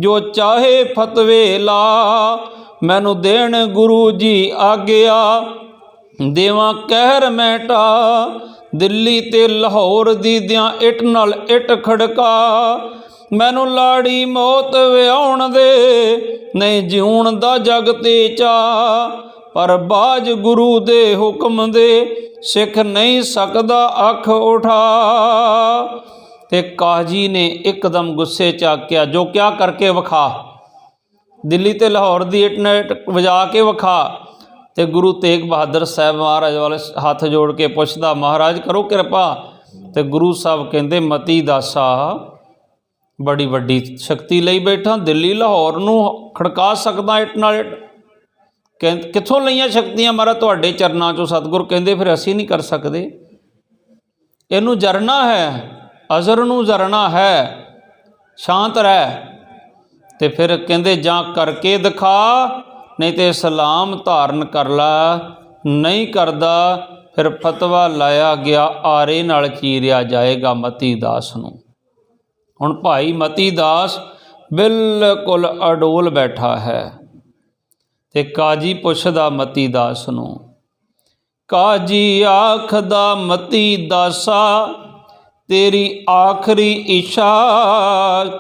Speaker 1: जो चाहे फतवे ला, मैनू देण गुरु जी आग्या देवां कहर मैटा, दिल्ली ते लाहौर दी दियां इट नाल इट खड़का, मैनू लाड़ी मौत विआउण दे नहीं जीउण दा जग ते चा, पर बाज गुरु दे हुक्म दे सिख नहीं सकदा अख उठा। ते काजी ने एकदम गुस्से च आख्या जो क्या करके विखा, दिल्ली ते लाहौर दी इट ने इट वजा के विखा। ते गुरु तेग बहादुर साहब महाराज वाले हाथ जोड़ के पुछदा महाराज करो कृपा। ते गुरु साहब कहंदे मती दासा बड़ी वड्डी शक्ति लई बैठा, दिल्ली लाहौर नूं खड़का सकदा इट नाल इट, कित्थों लईआं शक्तियां महाराज तुहाडे चरनां चों। सतगुर कहंदे फिर असीं नहीं कर सकदे, इहनूं जरना है, अजर नूं जरना है, शांत रह। ते फिर कहंदे जां करके दिखा नहीं तो सलाम धारण कर ला, नहीं करदा फिर फतवा लाया गया आरे नाल चीरिया जाएगा मती दास नूं। हुण भाई मती दास बिल्कुल अडोल बैठा है ते काजी पुछदा मती दास नूं, काजी आखदा मती दासा तेरी आखरी इच्छा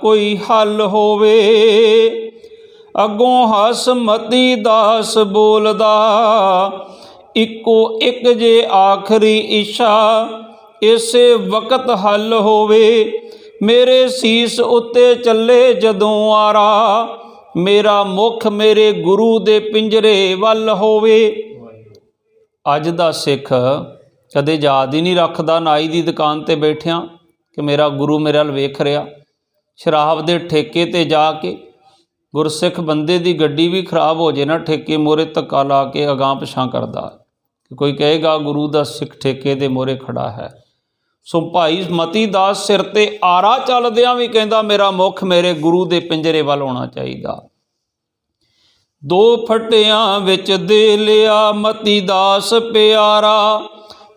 Speaker 1: कोई हल होवे। अगों हस मती दास बोलदा, इको एक जे आखरी इच्छा इसे वक्त हल होवे। मेरे सीस उत्ते चले जदों आरा, मेरा मुख मेरे गुरु दे पिंजरे वल होवे। अज दा सिख कदे याद ही नहीं रखदा नाई दी दुकान ते बैठिया कि मेरा गुरु मेरे वल वेख रहा। शराब दे ठेके ते जाके गुरसिख बंदे दी गड्डी भी खराब हो जाए ना, ठेके मोरे धक्का ला के अगां पिछां करदा, कोई कहेगा गुरु दा सिख ठेके दे मोरे खड़ा है। सो भाई मती दास सिर ते आरा चलदियां भी कहंदा मेरा मुख मेरे गुरु दे पिंजरे वल होना चाहिदा। दो फटियां विच दे लिया मती दास प्यारा,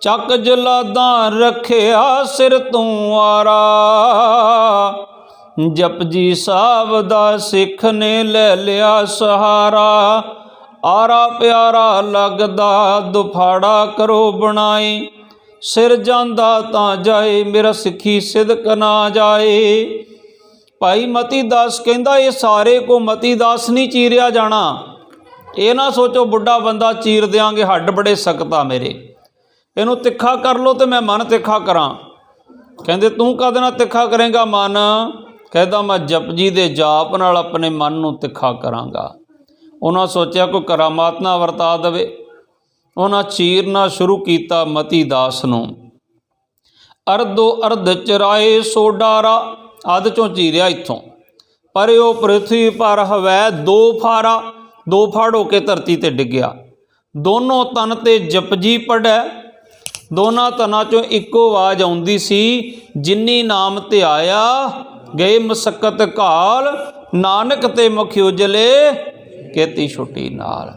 Speaker 1: चक जलादा रखिया सिर तों आरा। जपजी साहब दा सिख ने ले लिया सहारा, आरा प्यारा लगदा दुफाड़ा करो बनाए। सिर जांदा तां जाए मेरा सिखी सिदक ना जाए। भाई मती दास कहंदा ये सारे को मती दास नहीं चीरिया जाना। ये ना सोचो बुढ़ा बंदा चीर देंगे, हड्ड बड़े सख्त आ मेरे, इनू तिखा कर लो तो मैं मन तिखा करा। कहते तू कद ना तिखा करेंगा मन? कहता मैं जपजी दे जाप नाल अपने मन नू तिखा करांगा। उन्हां सोचा कोई करामात ना वरता देवे, उन्हां चीरना शुरू किया मती दास नू। अर्धो अर्ध चराए सो डारा, अध चों चीरिया इत्थों, पर वो पृथ्वी पर हवै दो फारा, दो फाड़ होके धरती ते डिग्या। दोनों तन ते जपजी पढ़ै, दोनों तनां चों इक्को आवाज़ आउंदी सी, जिन्नी नाम ते आया गए मसक्कत घाल, नानक ते मुख उजले केती छुट्टी नाल।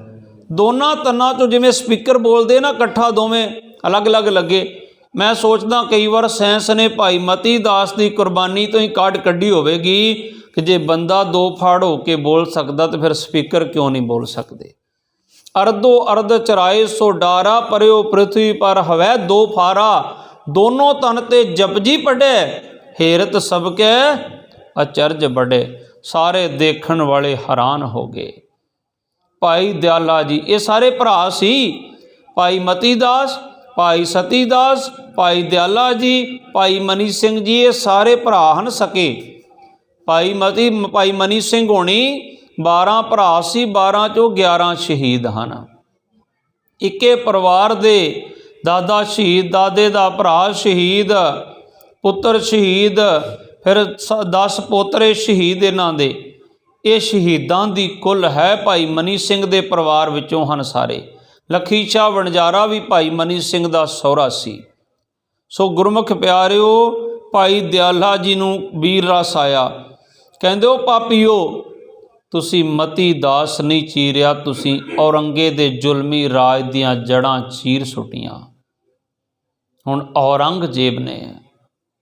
Speaker 1: दोनों तनां चों जिवें स्पीकर बोलते ना कट्ठा दोवें अलग अलग लगे। मैं सोचदा कई बार साइंस ने भाई मती दास की कुरबानी तो ही काढ़ कढ़ी होवेगी कि जे बंदा दो फाड़ होके बोल सकता तो फिर स्पीकर क्यों नहीं बोल सकते। अर्धो अर्ध चराए सो डारा, परयो पृथ्वी पर हवै दो फारा। दोनों तन ते जपजी पढ़े, हेरत सबके अचरज बड़े। सारे देखण वाले हैरान हो गए। भाई दयाला जी ये सारे भरा सी, भाई मती दास, भाई सती दास, भाई दयाला जी, भाई मनी सिंह जी, ये सारे भरा हन सके। भाई मनी सिंह होनी 12 भरा सी, 12 चों 11 शहीद हैं। इक्के परिवार दे दादा शहीद, दादे दा भरा शहीद, पुत्र शहीद, फिर 10 पोतरे शहीद इन्हां दे। ये शहीदां दी कुल है भाई मनी सिंह दे परिवार विचों हन सारे। लखी शाह वणजारा भी भाई मनी सिंह दा सौहरा सी। सो गुरमुख प्यारिओ भाई दयाला जी नूं वीर रस आया, कहंदे ओ पापीओ तुसी मती दास नहीं चीरिया, तुसी औरंगे दे जुलमी राज दियां जड़ां चीर सुटियां। हुण औरंगजेब ने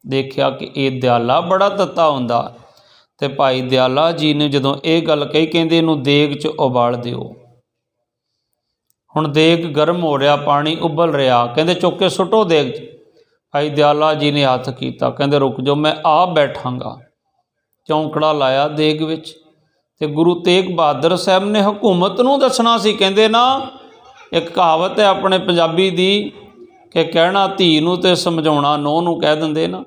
Speaker 1: देखिया कि ये दयाला बड़ा तत्ता हुंदा, ते भाई दयाला जी ने जदों ये गल कही, कहंदे इनूं देग च उबाल दिओ। हुण देग गर्म हो रहा, पानी उबल रहा, कहंदे चुक के सुटो देग च। भाई दयाला जी ने हथ कीता, कहंदे रुक जाओ मैं आप बैठांगा। चौंकड़ा लाया देग विच, ते गुरु तेग बहादुर साहब ने हुकूमत नूं दसना सी। कहंदे ना एक कहावत है अपने पंजाबी दी कि कहना धी नूं ते समझाउणा नूंह नूं कह दिंदे ना।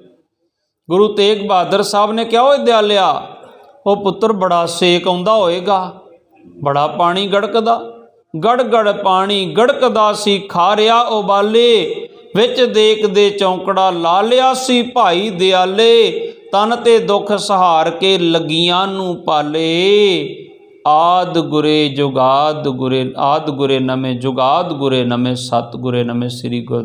Speaker 1: गुरु तेग बहादुर साहब ने कहा ओए दयालिया, वो पुत्र बड़ा सेक आउंदा होएगा, बड़ा पानी गड़कदा, गड़ गड़ पानी गड़कदा सी, खारिया उबाले विच देख दे चौंकड़ा ला लिया सी। भाई दयाले तन ते दुख सहार के लगियां नूं पाले। आद गुरे जुगाद गुरे, आद गुरे नमे जुगाद गुरे नमे, सत गुरे नमे, श्री गुरु